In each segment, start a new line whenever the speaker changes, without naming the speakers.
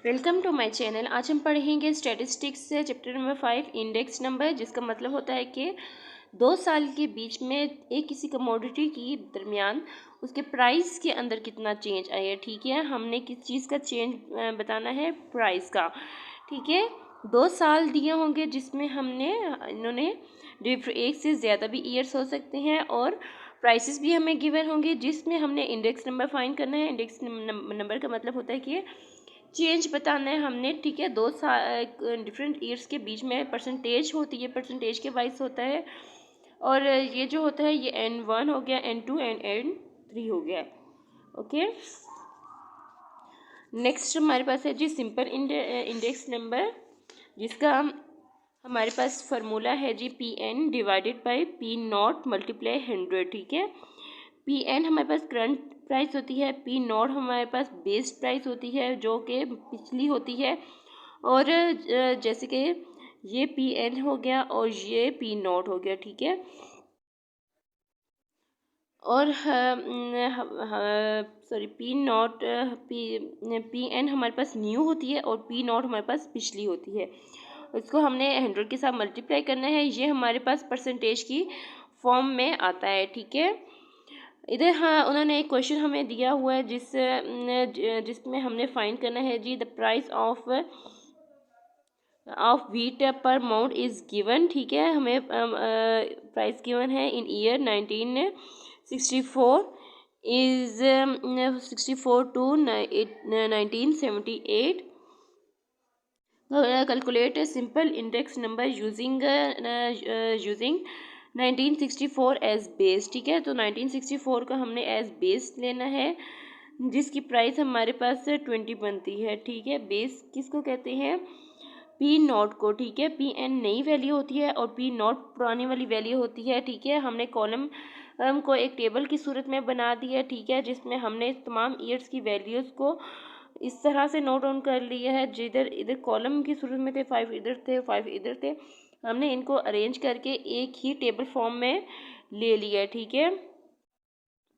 Welcome to my channel. आज हम पढ़ेंगे स्टैटिस्टिक्स से चैप्टर नंबर 5 इंडेक्स नंबर, जिसका मतलब होता है कि 2 साल के बीच में एक किसी कमोडिटी की दरमियान उसके प्राइस के अंदर कितना चेंज आया। ठीक है, हमने किस चीज़ का चेंज बताना है, प्राइस का। ठीक है, 2 साल दिए होंगे जिसमें इन्होंने एक से ज़्यादा भी ईयर्स हो सकते हैं, और प्राइसेस भी हमें गिवन होंगे जिसमें हमने इंडेक्स नंबर फाइंड करना है। इंडेक्स नंबर का मतलब होता है कि चेंज बताना है हमने। ठीक है, 2 साल डिफरेंट ईयर्स के बीच में परसेंटेज होती है, परसेंटेज के वाइज होता है। और ये जो होता है ये N1 हो गया, N2 एंड N3 हो गया। ओके, नेक्स्ट हमारे पास है जी सिंपल इंडेक्स नंबर, जिसका हमारे पास फार्मूला है जी PN divided by P0 multiply 100। ठीक है, PN हमारे पास करंट प्राइस होती है, P0 हमारे पास बेस प्राइस होती है जो कि पिछली होती है। और जैसे कि ये PN हो गया और ये P0 हो गया। ठीक है, और सॉरी PN हमारे पास न्यू होती है और P0 हमारे पास पिछली होती है। इसको हमने 100 के साथ मल्टीप्लाई करना है। ये हमारे पास परसेंटेज की फॉर्म में आता है। ठीक है, इधर हाँ उन्होंने एक क्वेश्चन हमें दिया हुआ है जिसमें हमने फाइंड करना है जी the price of wheat per maund is given. ठीक है, हमें प्राइस गिवन है in year 1964 is 64 to 1978। Calculate simple index number using 1964 as base. ठीक है, तो 1964 का हमने एज बेस लेना है, जिसकी प्राइस हमारे पास 20 बनती है। ठीक है, बेस किसको कहते हैं, P0 को। ठीक है, PN नई वैल्यू होती है और P0 पुरानी वाली वैल्यू होती है। ठीक है, हमने कॉलम को एक टेबल की सूरत में बना दिया। ठीक है, जिसमें हमने तमाम ईयर्स की वैल्यूज़ को इस तरह से नोट डाउन कर लिया है। जिधर इधर कॉलम की सूरत में थे, 5 इधर थे, 5 इधर थे, हमने इनको अरेंज करके एक ही टेबल फॉर्म में ले लिया। ठीक है,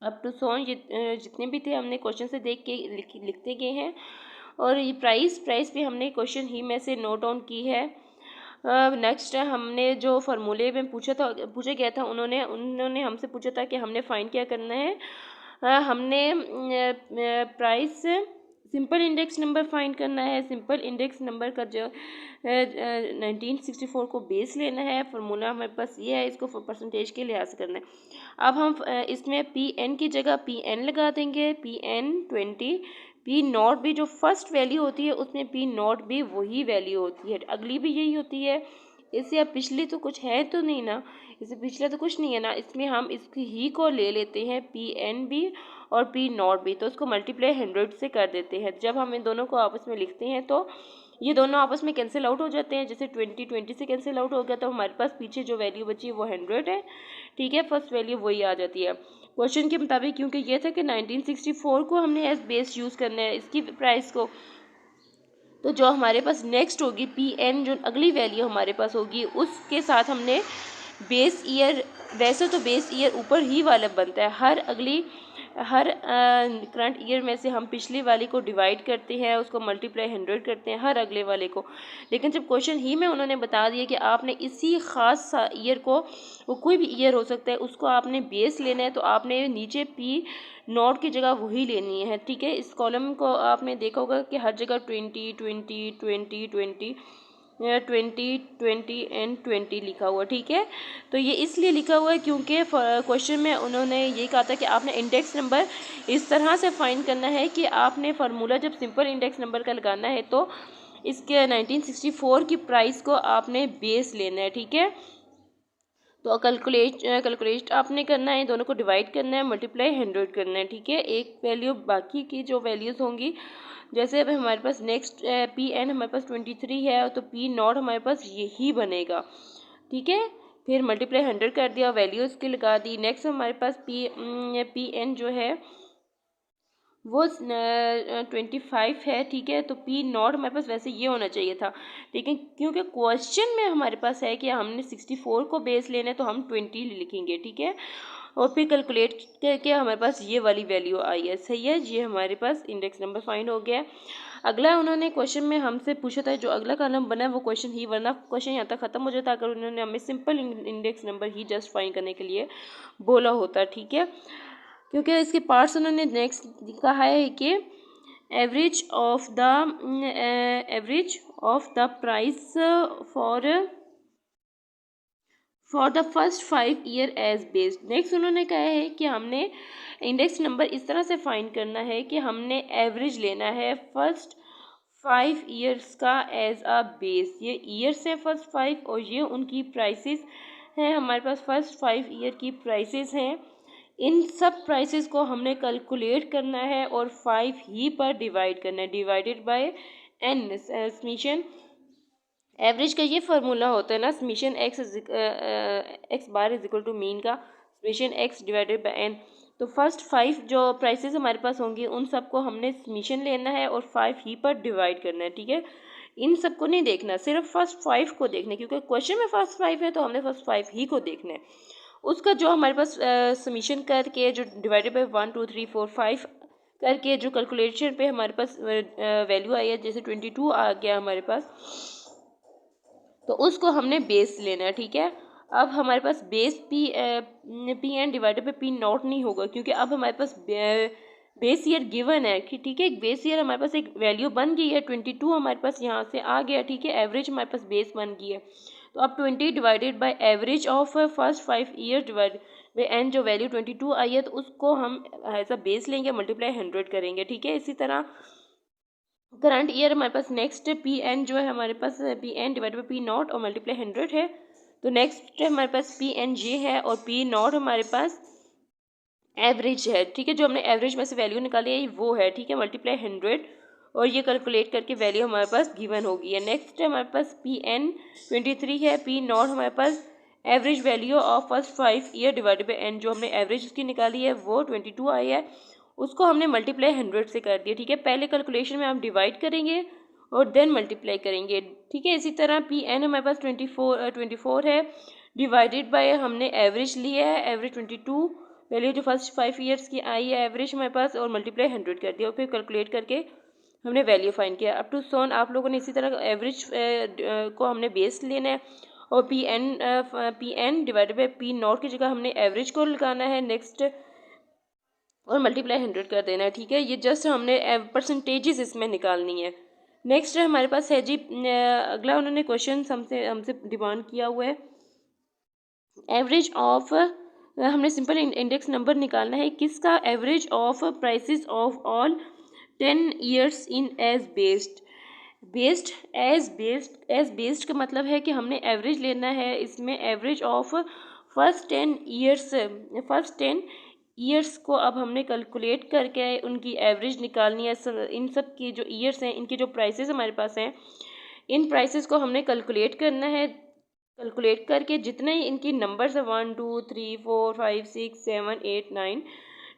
अब टू सॉन जितने भी थे हमने क्वेश्चन से देख के लिखते गए हैं, और ये प्राइस भी हमने क्वेश्चन ही में से नोट डाउन की है। नेक्स्ट हमने जो फार्मूले में पूछा गया था, उन्होंने हमसे पूछा था कि हमने फाइंड क्या करना है। हमने price simple index number find करना है। सिंपल इंडेक्स नंबर का जो 1964 को बेस लेना है। फार्मूला हमारे पास ये है, इसको परसेंटेज के लिहाज से करना है। अब हम इसमें PN की जगह PN लगा देंगे, PN 20। P0 भी जो फर्स्ट वैल्यू होती है उसमें P0 भी वही वैल्यू होती है, अगली भी यही होती है। इससे अब पिछली तो कुछ है तो नहीं ना, इससे पिछला तो कुछ नहीं है ना, इसमें हम इसकी ही को ले लेते हैं, PN भी और P0 भी, तो उसको मल्टीप्लाई 100 से कर देते हैं। जब हम इन दोनों को आपस में लिखते हैं तो ये दोनों आपस में कैंसिल आउट हो जाते हैं। जैसे 20 से कैंसिल आउट हो गया तो हमारे पास पीछे जो वैल्यू बची है वो 100 है। ठीक है, फर्स्ट वैल्यू वही आ जाती है क्वेश्चन के मुताबिक, क्योंकि ये था कि 1964 को हमने एज बेस यूज़ करना है इसकी प्राइस को। तो जो हमारे पास नेक्स्ट होगी PN, जो अगली वैल्यू हमारे पास होगी, उसके साथ हमने बेस ईयर, वैसे तो बेस ईयर ऊपर ही वाला बनता है, हर करंट ईयर में से हम पिछली वाली को डिवाइड करते हैं, उसको मल्टीप्लाई 100 करते हैं हर अगले वाले को। लेकिन जब क्वेश्चन ही में उन्होंने बता दिया कि आपने इसी ख़ास ईयर को, वो कोई भी ईयर हो सकता है, उसको आपने बेस लेना है, तो आपने नीचे P0 की जगह वही लेनी है। ठीक है, इस कॉलम को आपने देखा होगा कि हर जगह 20 20 20 20 20 20 एंड 20 लिखा हुआ। ठीक है, तो ये इसलिए लिखा हुआ है क्योंकि क्वेश्चन में उन्होंने ये कहा था कि आपने इंडेक्स नंबर इस तरह से फाइंड करना है कि आपने फार्मूला जब सिंपल इंडेक्स नंबर का लगाना है तो इसके 1964 की प्राइस को आपने बेस लेना है। ठीक है, तो कैलकुलेट आपने करना है, दोनों को डिवाइड करना है, मल्टीप्लाई 100 करना है। ठीक है, एक वैल्यू बाकी की जो वैल्यूज़ होंगी, जैसे अब हमारे पास नेक्स्ट PN हमारे पास 23 है, तो P0 हमारे पास यही बनेगा। ठीक है, फिर मल्टीप्लाई 100 कर दिया, वैल्यू इसकी लगा दी। नेक्स्ट हमारे पास PN जो है वो 25 है। ठीक है, तो P0 हमारे पास वैसे ये होना चाहिए था, लेकिन क्योंकि क्वेश्चन में हमारे पास है कि हमने 64 को बेस लेना है तो हम 20 लिखेंगे। ठीक है, और फिर कैलकुलेट करके हमारे पास ये वाली वैल्यू आई है। सही है, ये हमारे पास इंडेक्स नंबर फाइंड हो गया है। अगला उन्होंने क्वेश्चन में हमसे पूछा था, जो अगला कॉलम बना है वो क्वेश्चन ही, वरना क्वेश्चन यहाँ तक खत्म हो जाता अगर उन्होंने हमें सिंपल इंडेक्स नंबर ही जस्ट फाइंड करने के लिए बोला होता। ठीक है, क्योंकि इसके पार्ट्स उन्होंने नेक्स्ट कहा है कि average of the price for the first 5 year as based. Next उन्होंने कहा है कि हमने इंडेक्स नंबर इस तरह से फाइंड करना है कि हमने एवरेज लेना है फर्स्ट 5 ईयर्स का एज अ बेस। ये ईयर्स है फर्स्ट 5 और ये उनकी प्राइसेस हैं, हमारे पास फर्स्ट 5 ईयर की प्राइसेस हैं। इन सब प्राइसेस को हमने कैलकुलेट करना है और 5 ही पर डिवाइड करना है, divided by n। Summation average का ये फार्मूला होता है ना, summation x bar is equal to mean का summation x divided by n। तो फर्स्ट 5 जो प्राइसेस हमारे पास होंगी उन सबको हमने समीशन लेना है और 5 ही पर डिवाइड करना है। ठीक है, इन सबको नहीं देखना, सिर्फ फर्स्ट 5 को देखना है, क्योंकि क्वेश्चन में फर्स्ट 5 है तो हमने फर्स्ट 5 ही को देखना है। उसका जो हमारे पास समीशन करके जो डिवाइडेड बाय 1 2 3 4 5 करके जो कैलकुलेशन पे हमारे पास वैल्यू आई है, जैसे 22 आ गया हमारे पास, तो उसको हमने बेस लेना है। ठीक है, अब हमारे पास base P n divided by P naught नहीं होगा, क्योंकि अब हमारे पास बेस ईयर गिवन है कि ठीक है, बेस ईयर हमारे पास एक वैल्यू बन गई है, 22 हमारे पास यहाँ से आ गया। ठीक है, एवरेज हमारे पास बेस बन गई है, तो अब 20 divided by average of first 5 year divide by n, जो वैल्यू 22 आई है तो उसको हम एज अ बेस लेंगे, मल्टीप्लाई 100 करेंगे। ठीक है, इसी तरह करंट ईयर हमारे पास नेक्स्ट पी एन जो है हमारे पास P n divide by P naught और मल्टीप्लाई 100 है, तो नेक्स्ट हमारे पास पी एन जे है और पी नॉट हमारे पास एवरेज है। ठीक है, जो हमने एवरेज में से वैल्यू निकाली है वो है। ठीक है, मल्टीप्लाई 100 और ये कैलकुलेट करके वैल्यू हमारे पास गिवन होगी है। नेक्स्ट हमारे पास पी एन 23 है, पी नॉट हमारे पास average value of first 5 year divided by n, जो हमने एवरेज उसकी निकाली है वो 22 आई है, उसको हमने मल्टीप्लाई 100 से कर दिया। ठीक है, पहले कैलकुलेशन में हम डिवाइड करेंगे और देन मल्टीप्लाई करेंगे। ठीक है, इसी तरह पी एन हमारे पास 24 है, डिवाइडेड बाय हमने एवरेज लिया है, एवरेज 22 वैल्यू जो फर्स्ट 5 ईयर्स की आई है एवरेज हमारे पास, और मल्टीप्लाई 100 कर दिया और फिर कैलकुलेट करके हमने वैल्यू फाइंड किया। अप टू सोन आप लोगों ने इसी तरह एवरेज को हमने बेस लेना है और p n divided by P naught की जगह हमने एवरेज को लगाना है नेक्स्ट और मल्टीप्लाई 100 कर देना है। ठीक है, ये जस्ट हमने परसेंटेजेस इसमें निकालनी है। नेक्स्ट हमारे पास है जी अगला उन्होंने क्वेश्चन हमसे डिमांड किया हुआ है, एवरेज ऑफ हमने सिंपल इंडेक्स नंबर निकालना है, किसका average of prices of all 10 years in as based का मतलब है कि हमने एवरेज लेना है, इसमें एवरेज ऑफ फर्स्ट 10 ईयर्स को अब हमने कैलकुलेट करके उनकी एवरेज निकालनी है। इन सब की जो ईयर्स हैं इनकी जो प्राइसेस हमारे पास हैं, इन प्राइसेस को हमने कैलकुलेट करना है, कैलकुलेट करके जितने इनकी नंबर्स है 1 2 3 4 5 6 7 8 9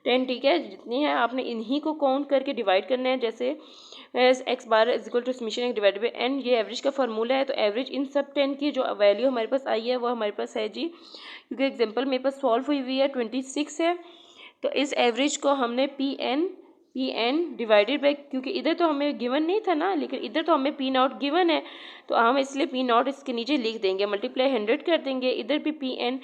10, ठीक है, जितनी है आपने इन्हीं को काउंट करके डिवाइड करना है। जैसे x bar is equal to summation x divided by n, ये एवरेज का फार्मूला है, तो एवरेज इन सब 10 की जो वैल्यू हमारे पास आई है वो हमारे पास है जी, क्योंकि एग्जांपल मेरे पास सॉल्व हुई हुई है 26 है, तो इस एवरेज को हमने पी एन डिवाइडेड बाई, क्योंकि इधर तो हमें गिवन नहीं था ना, लेकिन इधर तो हमें पी नॉट गिवन है, तो हम इसलिए पी नॉट इसके नीचे लिख देंगे, मल्टीप्लाई 100 कर देंगे। इधर भी पी एन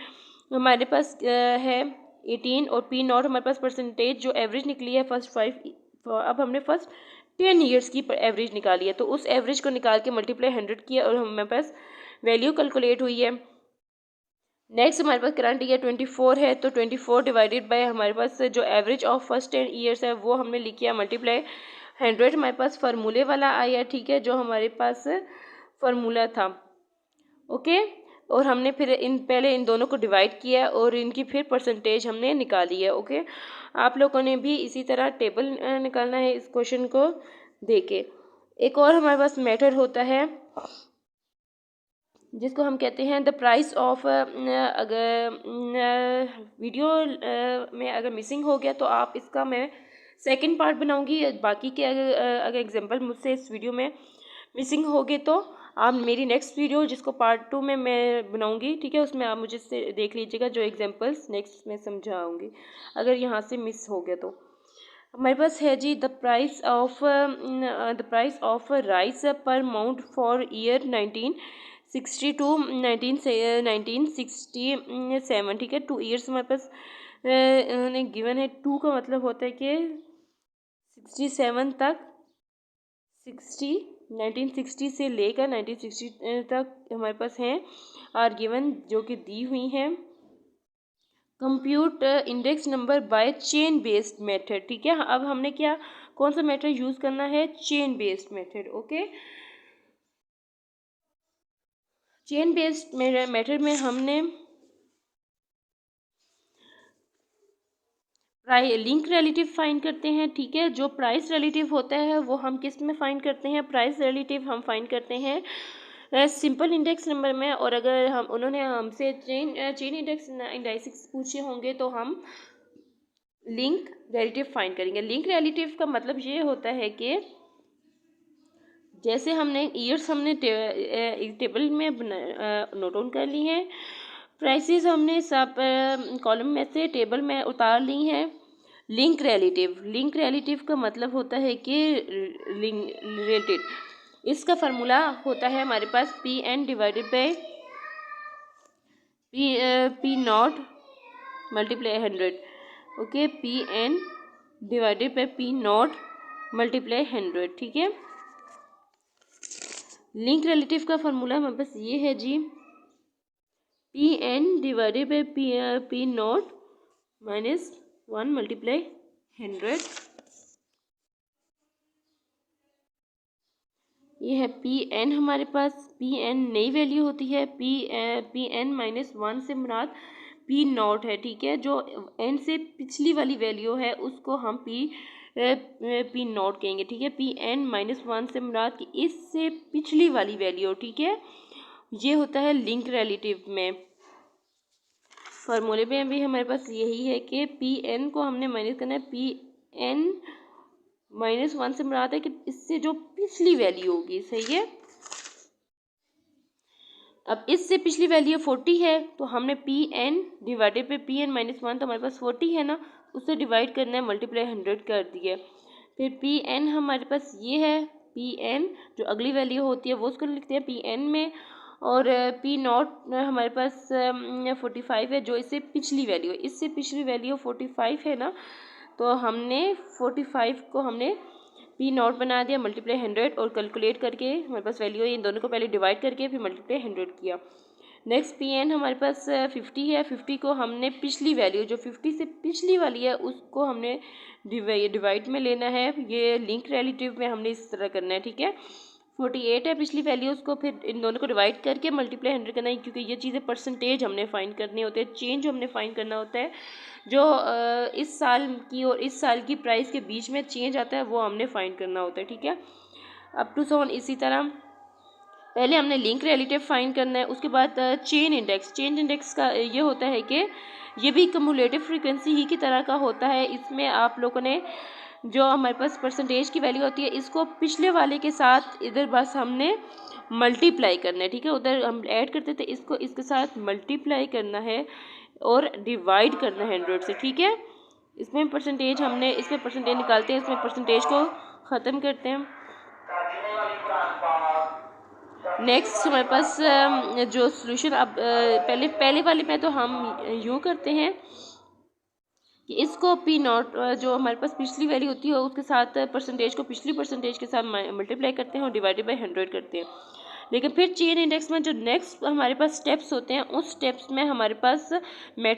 हमारे पास है 18 और पी नॉट हमारे पास परसेंटेज जो एवरेज निकली है फर्स्ट 5, अब हमने फर्स्ट 10 ईयर्स की एवरेज निकाली है, तो उस एवरेज को निकाल के मल्टीप्लाई 100 किया और हमारे पास वैल्यू कैलकुलेट हुई है। नेक्स्ट हमारे पास करंट ईयर 24 है, तो 24 डिवाइडेड बाय हमारे पास जो एवरेज ऑफ फर्स्ट 10 ईयर्स है वो हमने लिख किया मल्टीप्लाई 100, हमारे पास फार्मूले वाला आया, ठीक है, जो हमारे पास फार्मूला था। ओके, और हमने फिर पहले इन दोनों को डिवाइड किया और इनकी फिर परसेंटेज हमने निकाली है। ओके, आप लोगों ने भी इसी तरह टेबल निकालना है इस क्वेश्चन को देके। एक और हमारे पास मेथड होता है जिसको हम कहते हैं द प्राइस ऑफ, अगर वीडियो में अगर मिसिंग हो गया तो आप इसका मैं सेकंड पार्ट बनाऊंगी, बाकी के अगर एग्जांपल मुझसे इस वीडियो में मिसिंग हो गए तो आप मेरी नेक्स्ट वीडियो जिसको पार्ट 2 में मैं बनाऊंगी, ठीक है, उसमें आप मुझे से देख लीजिएगा, जो एग्जांपल्स नेक्स्ट में समझाऊंगी अगर यहाँ से मिस हो गया तो। हमारे पास है जी द प्राइस ऑफ राइस पर माउंट फॉर ईयर 1960 टू 1967, ठीक है। 2 ईयर्स हमारे पास उन्होंने गिवन है। 2 का मतलब होता है कि 67 तक, 1960 से लेकर 1960 तक हमारे पास हैं आर गिवन, जो कि दी हुई हैं। Compute index number by chain based method, ठीक है। अब हमने क्या कौन सा मेथड यूज़ करना है? Chain based method, okay. Chain based method में हमने लिंक रिलेटिव फाइंड करते हैं, ठीक है। जो प्राइस रिलेटिव होता है वो हम किस में फाइंड करते हैं? प्राइस रिलेटिव हम फाइंड करते हैं सिंपल इंडेक्स नंबर में। और अगर हम उन्होंने हमसे चेन इंडेक्स इंडाइसिस पूछे होंगे तो हम लिंक रिलेटिव फाइंड करेंगे। लिंक रिलेटिव का मतलब ये होता है कि जैसे हमने ईयर्स हमने टेबल में नोट डाउन कर ली हैं, प्राइसेस हमने सब कॉलम में से टेबल में उतार ली हैं। लिंक रिलेटिव का मतलब होता है कि रिलेटेड। इसका फार्मूला होता है हमारे पास P n divided by P naught multiply 100, okay. P n divided by P naught multiply 100, ठीक है। लिंक रिलेटिव का फार्मूला हमारे पास ये है जी, P n divided by P naught minus 1 multiply 100। ये है पी एन, हमारे पास पी एन नई वैल्यू होती है। पी एन माइनस 1 से मुराद पी नॉट है, ठीक है। जो एन से पिछली वाली वैल्यू है उसको हम पी नॉट कहेंगे, ठीक है। पी एन माइनस 1 से मुराद की इससे पिछली वाली वैल्यू, ठीक है। ये होता है लिंक रिलेटिव में। फार्मूले में भी हमारे पास यही है कि पी एन को हमने माइनस करना है। पी एन माइनस 1 से मुराद है कि इससे जो पिछली वैल्यू होगी, सही है। अब इससे पिछली वैल्यू 40 है तो हमने पी एन डिवाइडेड पे पी एन माइनस 1, तो हमारे पास 40 है ना, उससे डिवाइड करना है, मल्टीप्लाई 100 कर दिया। फिर पी एन हमारे पास ये है, पी एन जो अगली वैल्यू होती है वो उसको लिखते हैं पी एन में। और पी नॉट हमारे पास 45 है, जो इससे पिछली वैल्यू है। इससे पिछली वैल्यू 45 है ना, तो हमने 45 को हमने पी नॉट बना दिया, मल्टीप्लाई 100 और कैलकुलेट करके हमारे पास वैल्यू है, इन दोनों को पहले डिवाइड करके फिर मल्टीप्लाई 100 किया। नेक्स्ट पी एन हमारे पास 50 है। 50 को हमने पिछली वैल्यू जो 50 से पिछली वाली है उसको हमने डिवाइड में लेना है। ये लिंक रिलेटिव में हमने इस तरह करना है, ठीक है। 48 है पिछली वैल्यू, उसको फिर इन दोनों को डिवाइड करके मल्टीप्लाई 100 करना है, क्योंकि ये चीज़ें परसेंटेज हमने फाइंड करने होते हैं, चेंज हमने फाइंड करना होता है। जो इस साल की और इस साल की प्राइस के बीच में चेंज आता है वो हमने फाइंड करना होता है, ठीक है। अप टू सो इसी तरह पहले हमने लिंक रिलेटिव फाइंड करना है, उसके बाद चेन इंडेक्स का ये होता है कि ये भी कम्युलेटिव फ्रीक्वेंसी ही की तरह का होता है। इसमें आप लोगों ने जो हमारे पास परसेंटेज की वैल्यू होती है इसको पिछले वाले के साथ इधर बस हमने मल्टीप्लाई करना है, ठीक है। उधर हम ऐड करते थे, इसको इसके साथ मल्टीप्लाई करना है और डिवाइड करना है 100 से, ठीक है। इसमें परसेंटेज निकालते हैं, इसमें परसेंटेज को ख़त्म करते हैं। नेक्स्ट हमारे पास जो सोल्यूशन अब पहले वाले में तो हम यूँ करते हैं कि इसको पी नॉट जो हमारे पास पिछली वैल्यू होती है उसके साथ परसेंटेज को पिछली परसेंटेज के साथ मल्टीप्लाई करते हैं और डिवाइडेड बाई 100 करते हैं। लेकिन फिर चेन इंडेक्स में जो नेक्स्ट हमारे पास स्टेप्स होते हैं उस स्टेप्स में हमारे पास